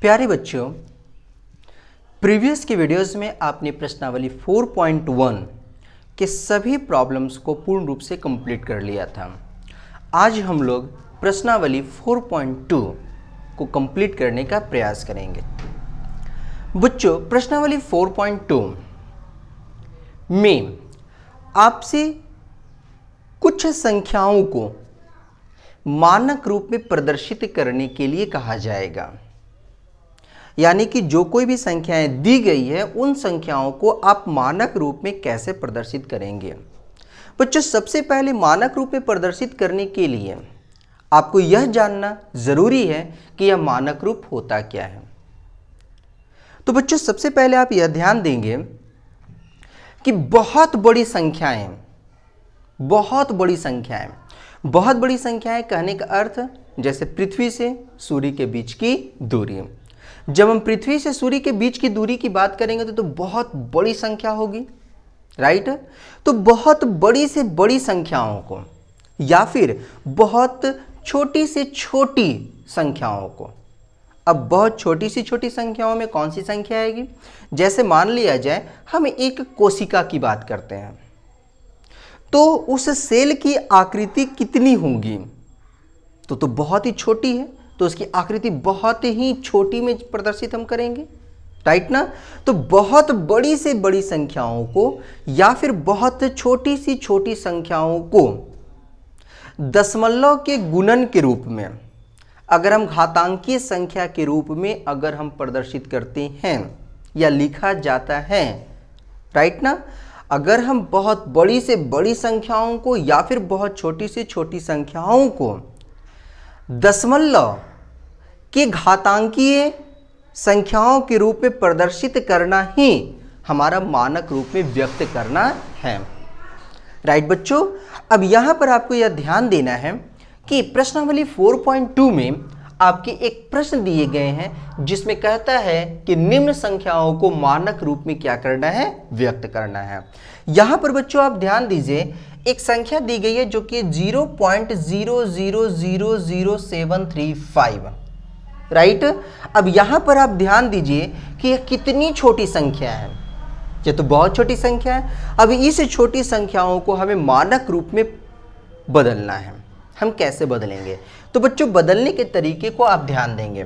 प्यारे बच्चों, प्रीवियस की वीडियोस में आपने प्रश्नावली 4.1 के सभी प्रॉब्लम्स को पूर्ण रूप से कंप्लीट कर लिया था। आज हम लोग प्रश्नावली 4.2 को कंप्लीट करने का प्रयास करेंगे। बच्चों, प्रश्नावली 4.2 में आपसे कुछ संख्याओं को मानक रूप में प्रदर्शित करने के लिए कहा जाएगा। यानी कि जो कोई भी संख्याएं दी गई है उन संख्याओं को आप मानक रूप में कैसे प्रदर्शित करेंगे। बच्चों, सबसे पहले मानक रूप में प्रदर्शित करने के लिए आपको यह जानना जरूरी है कि यह मानक रूप होता क्या है। तो बच्चों, सबसे पहले आप यह ध्यान देंगे कि बहुत बड़ी संख्याएं कहने का अर्थ जैसे पृथ्वी से सूर्य के बीच की दूरी। जब हम पृथ्वी से सूर्य के बीच की दूरी की बात करेंगे तो बहुत बड़ी संख्या होगी, राइट। तो बहुत बड़ी से बड़ी संख्याओं को या फिर बहुत छोटी से छोटी संख्याओं को, अब बहुत छोटी से छोटी संख्याओं में कौन सी संख्या आएगी? जैसे मान लिया जाए हम एक कोशिका की बात करते हैं, तो उस सेल की आकृति कितनी होगी? तो बहुत ही छोटी है, तो उसकी आकृति बहुत ही छोटी में प्रदर्शित हम करेंगे, राइट ना। तो बहुत बड़ी से बड़ी संख्याओं को या फिर बहुत छोटी सी छोटी संख्याओं को दशमलव के गुणन के रूप में, अगर हम घातांकीय संख्या के रूप में अगर हम प्रदर्शित करते हैं या लिखा जाता है, राइट ना। अगर हम बहुत बड़ी से बड़ी संख्याओं को या फिर बहुत छोटी से छोटी संख्याओं को दशमलव के घातांकीय संख्याओं के रूप में प्रदर्शित करना ही हमारा मानक रूप में व्यक्त करना है, राइट बच्चों। अब यहां पर आपको यह ध्यान देना है कि प्रश्नावली 4.2 में आपके एक प्रश्न दिए गए हैं जिसमें कहता है कि निम्न संख्याओं को मानक रूप में क्या करना है? व्यक्त करना है। यहां पर बच्चों आप ध्यान दीजिए, एक संख्या दी गई है जो कि 0.0000735, राइट। अब यहां पर आप ध्यान दीजिए कि यह कितनी छोटी संख्या है। ये तो बहुत छोटी संख्या है। अब इस छोटी संख्याओं को हमें मानक रूप में बदलना है। हम कैसे बदलेंगे? तो बच्चों, बदलने के तरीके को आप ध्यान देंगे।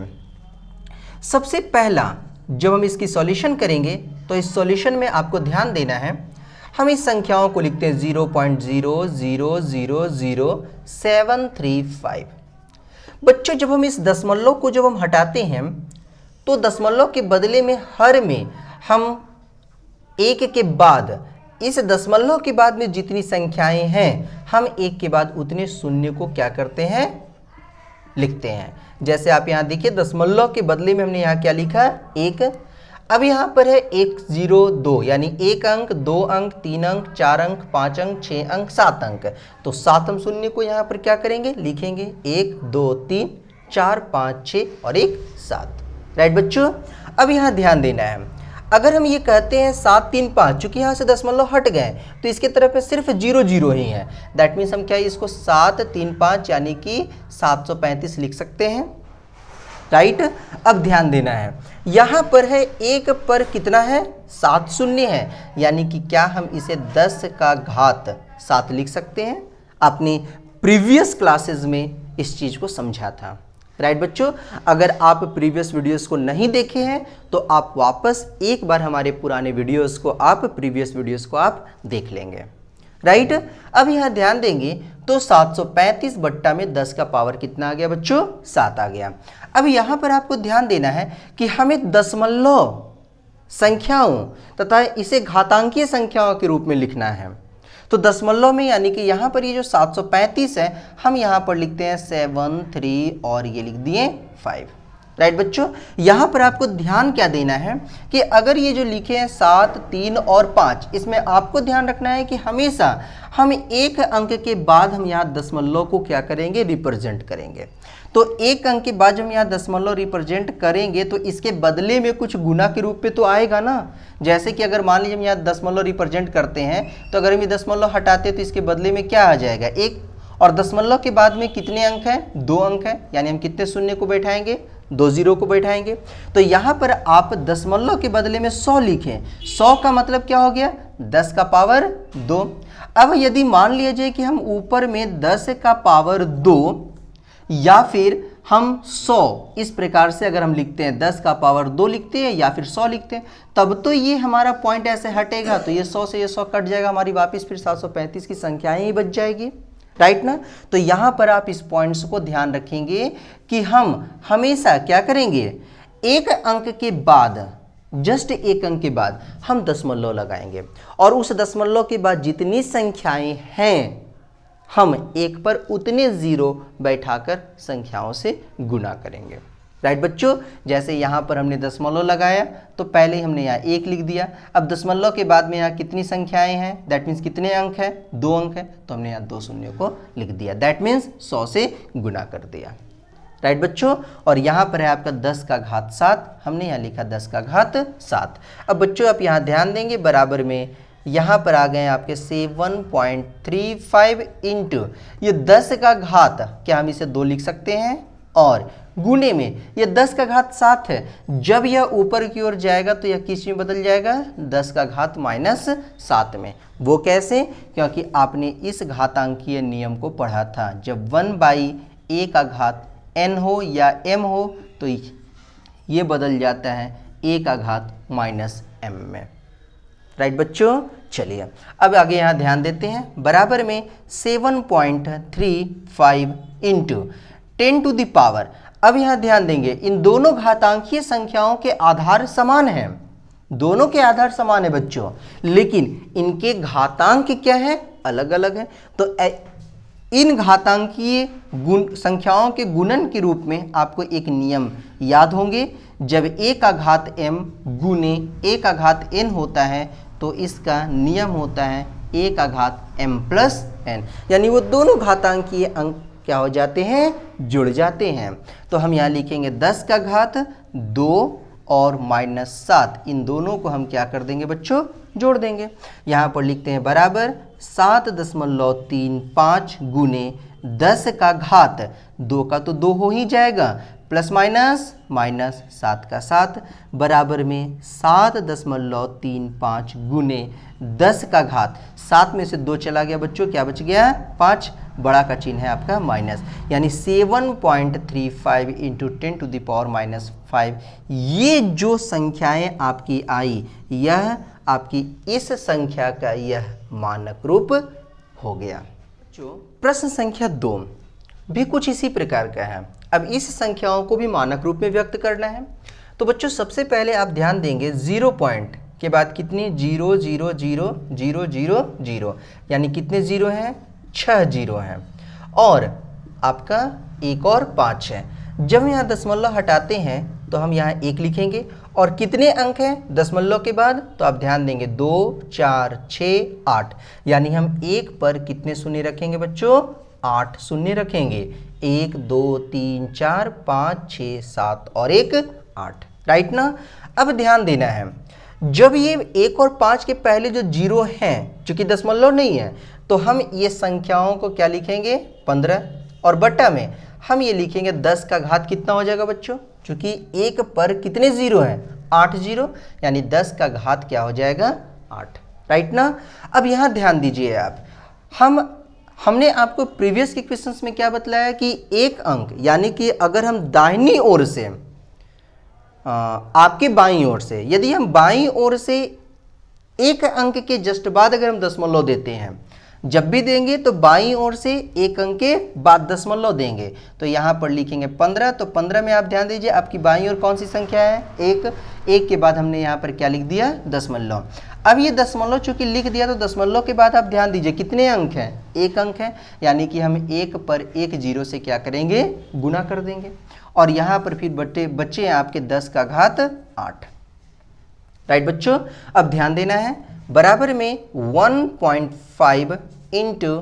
सबसे पहला जब हम इसकी सॉल्यूशन करेंगे तो इस सॉल्यूशन में आपको ध्यान देना है, हम इस संख्याओं को लिखते हैं 0.0000735। बच्चों, जब हम इस दशमलव को जब हम हटाते हैं तो दशमलव के बदले में हर में हम एक के बाद, इस दशमलव के बाद में जितनी संख्याएं हैं हम एक के बाद उतने शून्य को क्या करते हैं? लिखते हैं। जैसे आप यहां देखिए, दशमलव के बदले में हमने यहां क्या लिखा? एक। अब यहां पर है 102, यानी 1 अंक, 2 अंक, 3 अंक, 4 अंक, 5 अंक, 6 अंक, 7 अंक। तो 7 शून्य को यहां पर क्या करेंगे? लिखेंगे 1 2 3 4 5 6 और 1 7, राइट बच्चों। अब यहां ध्यान देना है, अगर हम ये कहते हैं 7 3 5, चूंकि यहां से दशमलव हट गए तो इसके तरफ में सिर्फ 0 0 ही है। दैट मीन्स हम क्या इसको 7 3 5 यानी कि 735 लिख सकते हैं, राइट। अब ध्यान देना है, यहां पर है एक पर कितना है? 7 शून्य है, यानी कि क्या हम इसे 10 का घात 7 लिख सकते हैं? आपने प्रीवियस क्लासेस में इस चीज को समझा था, राइट बच्चों। अगर आप प्रीवियस वीडियोस को नहीं देखे हैं तो आप वापस एक बार हमारे पुराने वीडियोस को, प्रीवियस वीडियोस को आप देख लेंगे, राइट। अब यहां ध्यान देंगे तो 735 बट्टा में 10 का पावर कितना आ गया बच्चों? 7 आ गया। अब यहां पर आपको ध्यान देना है कि हमें दशमलव संख्याओं तथा इसे घातांकीय संख्याओं के रूप में लिखना है। तो दशमलव में, यानी कि यहां पर ये जो 735 है, हम यहां पर लिखते हैं 7 3 और ये लिख दिए 5, राइट बच्चों। यहां पर आपको ध्यान क्या देना है कि अगर ये जो लिखे हैं 7 3 और 5, इसमें आपको ध्यान रखना है कि हमेशा हम एक अंक के बाद हम यहाँ दशमलव को क्या करेंगे? रिप्रेजेंट करेंगे। तो एक अंक के बाद जब हम यहाँ दशमलव रिप्रेजेंट करेंगे तो इसके बदले में कुछ गुना के रूप में तो आएगा ना। जैसे कि अगर मान लीजिए हम यहाँ दशमलव रिप्रेजेंट करते हैं तो अगर हम ये दशमलव हटाते हैं तो इसके बदले में क्या आ जाएगा? 1। और दशमलव के बाद में कितने अंक हैं? 2 अंक हैं, यानी हम कितने शून्य को बैठाएंगे? 2 जीरो को बैठाएंगे। तो यहाँ पर आप दशमलव के बदले में 100 लिखें। 100 का मतलब क्या हो गया? 10 का पावर 2। अब यदि मान लिया जाए कि हम ऊपर में 10 का पावर 2 या फिर हम 100 इस प्रकार से अगर हम लिखते हैं, 10 का पावर 2 लिखते हैं या फिर 100 लिखते हैं, तब तो ये हमारा पॉइंट ऐसे हटेगा, तो ये 100 से ये 100 कट जाएगा, हमारी वापस फिर 735 की संख्याएं ही बच जाएगी, राइट ना। तो यहाँ पर आप इस पॉइंट्स को ध्यान रखेंगे कि हम हमेशा क्या करेंगे, एक अंक के बाद, जस्ट एक अंक के बाद हम दशमलव लगाएंगे और उस दशमलव के बाद जितनी संख्याएं हैं हम एक पर उतने जीरो बैठाकर संख्याओं से गुना करेंगे, राइट बच्चों। जैसे यहाँ पर हमने दशमलव लगाया तो पहले ही हमने यहाँ 1 लिख दिया। अब दशमलव के बाद में यहाँ कितनी संख्याएं हैं, दैट मीन्स कितने अंक हैं, 2 अंक हैं, तो हमने यहाँ 2 शून्यों को लिख दिया, दैट मीन्स 100 से गुना कर दिया, राइट बच्चों। और यहाँ पर है आपका 10 का घात 7, हमने यहाँ लिखा 10 का घात 7। अब बच्चों आप यहाँ ध्यान देंगे, बराबर में यहाँ पर आ गए आपके 7.35 इंटू ये 10 का घात, क्या हम इसे 2 लिख सकते हैं, और गुने में ये 10 का घात 7 है, जब यह ऊपर की ओर जाएगा तो यह किस में बदल जाएगा, 10 का घात -7 में। वो कैसे? क्योंकि आपने इस घातांकीय नियम को पढ़ा था, जब 1/a का घात n हो या m हो तो ये बदल जाता है a का घात -m में, राइट बच्चों। चलिए अब आगे यहाँ ध्यान देते हैं, बराबर में 7.35 इंटू 10 टू द पावर। अब यहाँ ध्यान देंगे, इन दोनों घातांकीय संख्याओं के आधार समान हैं, दोनों के आधार समान है बच्चों, लेकिन इनके घातांक क्या है, अलग अलग है। तो इन घातांकीय संख्याओं के गुणन के रूप में आपको एक नियम याद होंगे, जब a का घात m गुने a का घात n होता है तो इसका नियम होता है a का घात m प्लस n, यानी वो दोनों घातांकीय अंक क्या हो जाते हैं, जुड़ जाते हैं। तो हम यहाँ लिखेंगे 10 का घात 2 और -7, इन दोनों को हम क्या कर देंगे बच्चों, जोड़ देंगे। यहाँ पर लिखते हैं बराबर 7.35 गुने 10 का घात 2 का तो 2 हो ही जाएगा, प्लस माइनस -7 का 7 बराबर में 7.35 गुने 10 का घात, 7 में से 2 चला गया बच्चों, क्या बच गया, 5, बड़ा का चिन्ह है आपका माइनस, यानी 7.35 इंटू 10 टू द पावर -5। ये जो संख्याएं आपकी आई, यह आपकी इस संख्या का यह मानक रूप हो गया। प्रश्न संख्या 2 भी कुछ इसी प्रकार का है। अब इस संख्याओं को भी मानक रूप में व्यक्त करना है। तो बच्चों सबसे पहले आप ध्यान देंगे, 0 पॉइंट के बाद कितनी 0 0 0 0 0 0, यानी कितने जीरो हैं, 6 जीरो हैं, और आपका 1 और 5 है। जब यहाँ दशमलव हटाते हैं तो हम यहाँ 1 लिखेंगे, और कितने अंक हैं दशमलव के बाद, तो आप ध्यान देंगे 2 4 6 8, यानी हम 1 पर कितने शून्य रखेंगे बच्चों, 8 शून्य रखेंगे, 1 2 3 4 5 6 7 और 1 8, राइट ना। अब ध्यान देना है, जब ये 1 और 5 के पहले जो जीरो हैं, चूंकि दशमलव नहीं है, तो हम ये संख्याओं को क्या लिखेंगे, 15, और बट्टा में हम ये लिखेंगे 10 का घात कितना हो जाएगा बच्चों, चूंकि 1 पर कितने जीरो हैं, 8 जीरो, यानी 10 का घात क्या हो जाएगा, 8, राइट ना। अब यहाँ ध्यान दीजिए आप, हमने आपको प्रीवियस के क्वेश्चंस में क्या बतलाया कि एक अंक, यानी कि अगर हम दाहिनी ओर से, आपके बाईं ओर से, यदि हम बाईं ओर से एक अंक के जस्ट बाद अगर हम दशमलव देते हैं, जब भी देंगे तो बाईं ओर से एक अंक के बाद दशमलव देंगे। तो यहाँ पर लिखेंगे 15, तो 15 में आप ध्यान दीजिए आपकी बाईं ओर कौन सी संख्या है, 1 के बाद हमने यहाँ पर क्या लिख दिया, दशमलव। अब ये दशमलव चूंकि लिख दिया तो दशमलव के बाद आप ध्यान दीजिए कितने अंक हैं, 1 अंक है, यानी कि हम 1 पर 1 जीरो से क्या करेंगे, गुना कर देंगे, और यहाँ पर फिर बच्चे हैं आपके 10 का घात 8, राइट बच्चों। अब ध्यान देना है, बराबर में 1.5 इंटू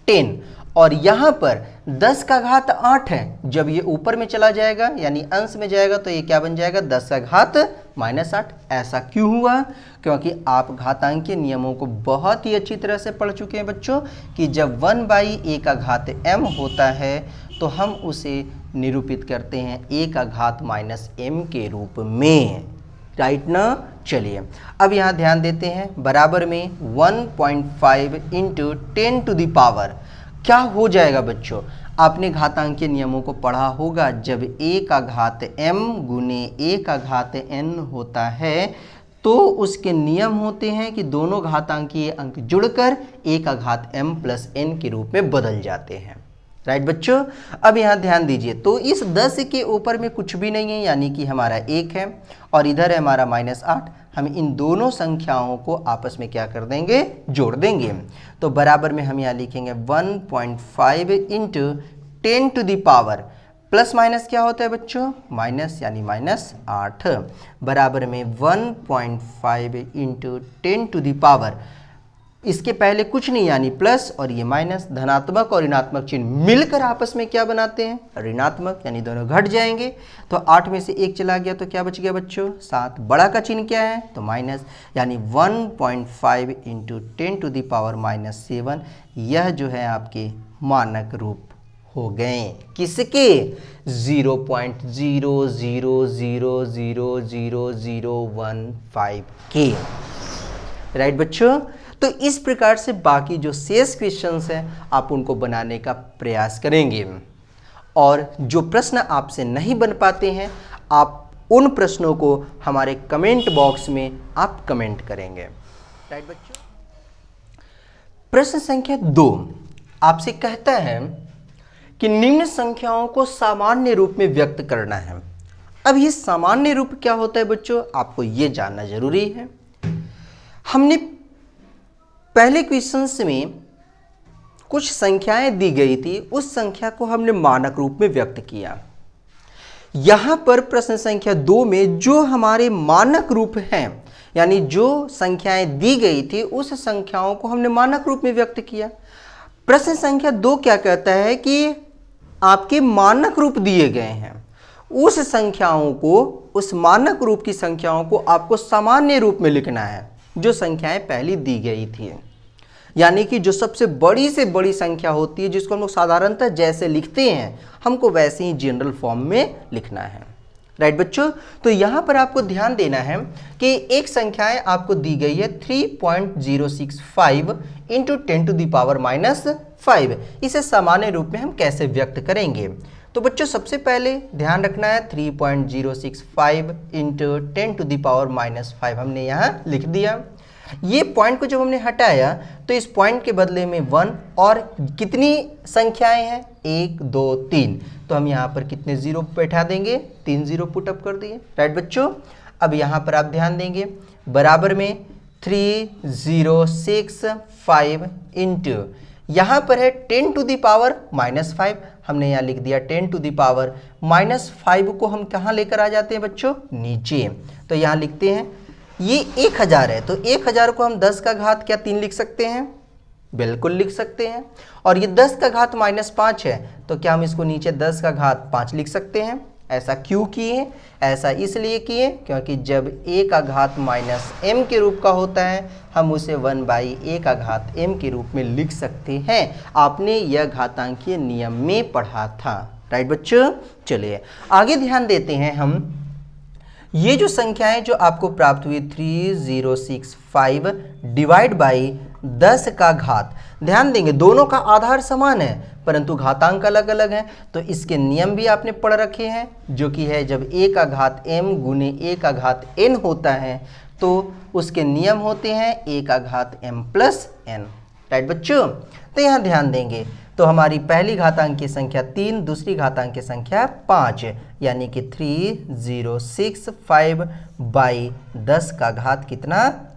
10, और यहाँ पर 10 का घात 8 है, जब ये ऊपर में चला जाएगा यानी अंश में जाएगा तो ये क्या बन जाएगा, 10 का घात -8। ऐसा क्यों हुआ, क्योंकि आप घातांकीय नियमों को बहुत ही अच्छी तरह से पढ़ चुके हैं बच्चों, कि जब 1/a का घात m होता है तो हम उसे निरूपित करते हैं a का घात माइनस m के रूप में, राइट ना। चलिए अब यहाँ ध्यान देते हैं, बराबर में 1.5 इंटू 10 टू द पावर क्या हो जाएगा बच्चों। आपने घातांकीय नियमों को पढ़ा होगा, जब a का घात m गुने a का घात n होता है तो उसके नियम होते हैं कि दोनों घातांकीय अंक जुड़कर a का घात m प्लस n के रूप में बदल जाते हैं, राइट बच्चों। अब यहाँ ध्यान दीजिए, तो इस 10 के ऊपर में कुछ भी नहीं है, यानी कि हमारा 1 है और इधर है हमारा -8। हम इन दोनों संख्याओं को आपस में क्या कर देंगे, जोड़ देंगे। तो बराबर में हम यहाँ लिखेंगे 1.5 into 10 to the power, plus minus क्या होता है बच्चों, माइनस यानी -8, बराबर में 1.5 इंटू 10 टू द पावर, इसके पहले कुछ नहीं यानी प्लस और ये माइनस, धनात्मक और ऋणात्मक चिन्ह मिलकर आपस में क्या बनाते हैं, ऋणात्मक, यानी दोनों घट जाएंगे। तो 8 में से 1 चला गया तो क्या बच गया बच्चों, 7। बड़ा का चिन्ह क्या है, तो माइनस, यानी 1.5 इंटू 10 टू द पावर -7, यह जो है आपके मानक रूप हो गए, किसके, 0.00000015 के, राइट बच्चों। तो इस प्रकार से बाकी जो शेष क्वेश्चंस हैं आप उनको बनाने का प्रयास करेंगे, और जो प्रश्न आपसे नहीं बन पाते हैं आप उन प्रश्नों को हमारे कमेंट बॉक्स में आप कमेंट करेंगे, राइट बच्चों। प्रश्न संख्या 2 आपसे कहता है कि निम्न संख्याओं को सामान्य रूप में व्यक्त करना है। अब ये सामान्य रूप क्या होता है बच्चों, आपको ये जानना जरूरी है। हमने पहले क्वेश्चंस में कुछ संख्याएं दी गई थी, उस संख्या को हमने मानक रूप में व्यक्त किया। यहां पर प्रश्न संख्या 2 में जो हमारे मानक रूप हैं, यानी जो संख्याएं दी गई थी उस संख्याओं को हमने मानक रूप में व्यक्त किया। प्रश्न संख्या 2 क्या कहता है कि आपके मानक रूप दिए गए हैं, उस संख्याओं को, उस मानक रूप की संख्याओं को आपको सामान्य रूप में लिखना है जो संख्याएं पहली दी गई थी। यानी कि जो सबसे बड़ी से बड़ी संख्या होती है जिसको हम लोग साधारणतः जैसे लिखते हैं हमको वैसे ही जनरल फॉर्म में लिखना है, राइट बच्चों। तो यहां पर आपको ध्यान देना है कि एक संख्याएं आपको दी गई है 3.065 इंटू 10 टू द पावर -5। इसे सामान्य रूप में हम कैसे व्यक्त करेंगे, तो बच्चों सबसे पहले ध्यान रखना है 3.065 इंटू 10 टू द पावर -5 हमने यहाँ लिख दिया। ये पॉइंट को जब हमने हटाया तो इस पॉइंट के बदले में 1 और कितनी संख्याएं हैं, 1 2 3, तो हम यहाँ पर कितने जीरो बैठा देंगे, 3 जीरो पुट अप कर दिए, राइट बच्चों। अब यहाँ पर आप ध्यान देंगे, बराबर में 3065 इंटू यहाँ पर है 10 टू द पावर -5, हमने यहाँ लिख दिया 10 टू द पावर -5 को हम कहाँ लेकर आ जाते हैं बच्चों, नीचे। तो यहाँ लिखते हैं ये 1000 है, तो 1000 को हम 10 का घात क्या 3 लिख सकते हैं, बिल्कुल लिख सकते हैं। और ये 10 का घात -5 है, तो क्या हम इसको नीचे 10 का घात 5 लिख सकते हैं। ऐसा क्यों किए, ऐसा इसलिए किए क्योंकि जब a का घात -m के रूप का होता है हम उसे 1/a का घात m के रूप में लिख सकते हैं। आपने यह घातांकीय नियम में पढ़ा था, राइट बच्चों। चलिए आगे ध्यान देते हैं हम, ये जो संख्याएं जो आपको प्राप्त हुई 3065 डिवाइड बाई 10 का घात, ध्यान देंगे दोनों का आधार समान है परंतु घातांक अलग अलग हैं, तो इसके नियम भी आपने पढ़ रखे हैं, जो कि है जब a का घात m गुने a का घात n होता है तो उसके नियम होते हैं a का घात m प्लस n, राइट बच्चों। तो यहाँ ध्यान देंगे, तो हमारी पहली घातांक की संख्या 3, दूसरी घातांक की संख्या 5, यानी कि 3065 बाई 10 का घात कितना,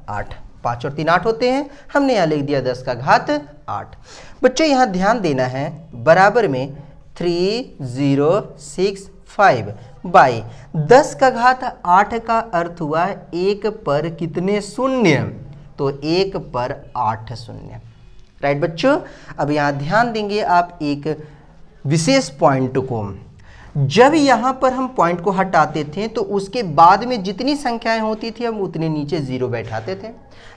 8। 5 और 3 8 होते हैं, हमने यहाँ लिख दिया 10 का घात 8। बच्चों यहाँ ध्यान देना है, बराबर में 3065 बाई 10 का घात 8 का अर्थ हुआ 1 पर कितने शून्य, तो 1 पर 8 शून्य, राइट बच्चों। अब यहाँ ध्यान देंगे आप एक विशेष पॉइंट को, जब यहाँ पर हम पॉइंट को हटाते थे तो उसके बाद में जितनी संख्याएं होती थी हम उतने नीचे जीरो बैठाते थे,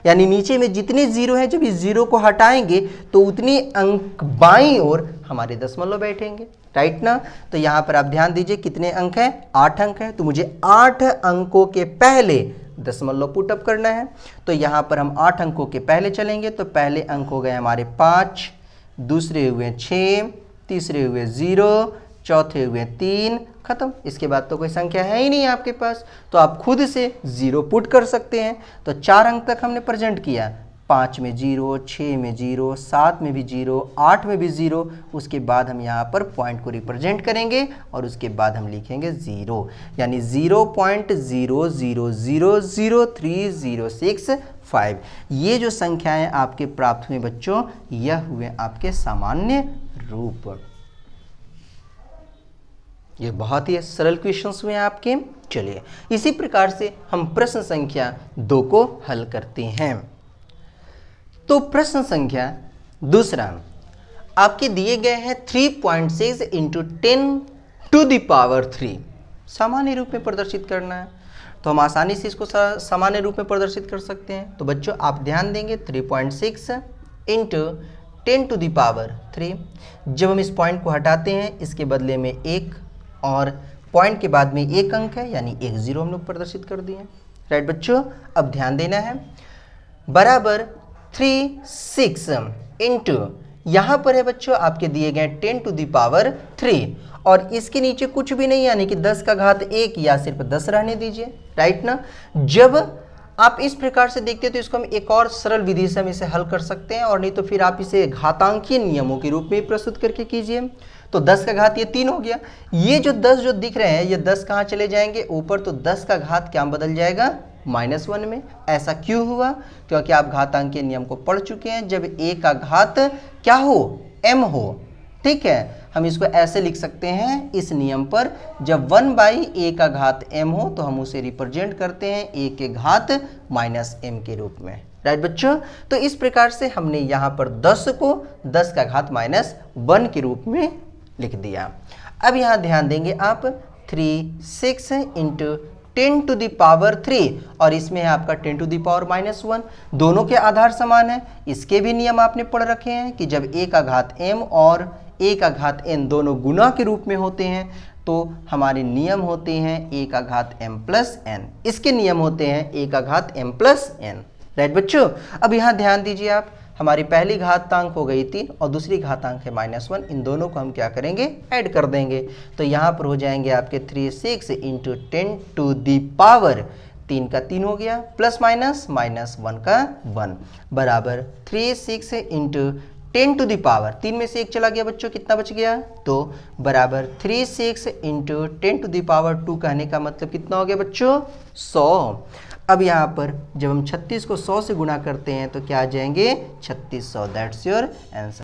यानी नीचे में जितने जीरो हैं जब इस जीरो को हटाएंगे तो उतनी अंक बाईं ओर हमारे दशमलव बैठेंगे, राइट ना। तो यहाँ पर आप ध्यान दीजिए कितने अंक हैं, 8 अंक हैं। तो मुझे 8 अंकों के पहले दशमलव पुटअप करना है। तो यहाँ पर हम 8 अंकों के पहले चलेंगे। तो पहले अंक हो गए हमारे 5, दूसरे हुए 6, तीसरे हुए 0, चौथे हुए 3, खत्म। इसके बाद तो कोई संख्या है ही नहीं आपके पास, तो आप खुद से 0 पुट कर सकते हैं। तो 4 अंक तक हमने प्रेजेंट किया, 5 में 0, 6 में 0, 7 में भी 0, 8 में भी 0। उसके बाद हम यहाँ पर पॉइंट को रिप्रेजेंट करेंगे और उसके बाद हम लिखेंगे 0, यानी 0.00003065। ये जो संख्याएं आपके प्राप्त हुए बच्चों, यह हुए आपके सामान्य रूप। ये बहुत ही सरल क्वेश्चंस हुए आपके। चलिए इसी प्रकार से हम प्रश्न संख्या 2 को हल करते हैं। तो प्रश्न संख्या दूसरा आपके दिए गए हैं 3.6 × 10⁻³ सामान्य रूप में प्रदर्शित करना है। तो हम आसानी से इसको सामान्य रूप में प्रदर्शित कर सकते हैं। तो बच्चों आप ध्यान देंगे 3.6 × 10⁻³ जब हम इस पॉइंट को हटाते हैं, इसके बदले में 1 और पॉइंट के बाद में 1 अंक है, यानी 1 0 हम लोग प्रदर्शित कर दिए। राइट बच्चों, अब ध्यान देना है, बराबर 36 इंटू यहाँ पर है बच्चों आपके दिए गए 10⁻³ और इसके नीचे कुछ भी नहीं, यानी कि 10 का घात 1 या सिर्फ 10 रहने दीजिए। राइट ना। जब आप इस प्रकार से देखते हैं तो इसको हम एक और सरल विधि से हम इसे हल कर सकते हैं, और नहीं तो फिर आप इसे घातांकीय नियमों के रूप में प्रस्तुत करके कीजिए। तो 10 का घात ये 3 हो गया। ये जो 10 जो दिख रहे हैं, ये 10 कहाँ चले जाएंगे ऊपर, तो 10 का घात क्या बदल जाएगा, -1 में। ऐसा क्यों हुआ, क्योंकि आप घातांकीय नियम को पढ़ चुके हैं। जब a का घात क्या हो, m हो, ठीक है, हम इसको ऐसे लिख सकते हैं इस नियम पर, जब 1/a का घात m हो तो हम उसे रिप्रेजेंट करते हैं a के घात -m के रूप में। राइट बच्चों, तो इस प्रकार से हमने यहाँ पर 10 को 10 का घात -1 के रूप में लिख दिया। अब यहाँ ध्यान देंगे आप 36 × 10⁻³ और इसमें है आपका 10⁻⁻1, दोनों के आधार समान है। इसके भी नियम आपने पढ़ रखे हैं कि जब a का घात m और a का घात n दोनों गुणा के रूप में होते हैं तो हमारे नियम होते हैं a का घात m + n, इसके नियम होते हैं a का घात m + n। राइट बच्चों, अब यहाँ ध्यान दीजिए आप, हमारी पहली घातांक हो गई 3 और दूसरी घातांक है -1, इन दोनों को हम क्या करेंगे, ऐड कर देंगे। तो यहाँ पर हो जाएंगे आपके 36 × 10⁻³ 3 का 3 हो गया, प्लस माइनस -1 का 1 बराबर 36 × 10⁻, 3 में से 1 चला गया बच्चों, कितना बच गया, तो बराबर 36 × 10⁻² कहने का मतलब कितना हो गया बच्चों, 100। अब यहाँ पर जब हम 36 को 100 से गुणा करते हैं तो क्या आ जाएंगे, 3600। That's your answer.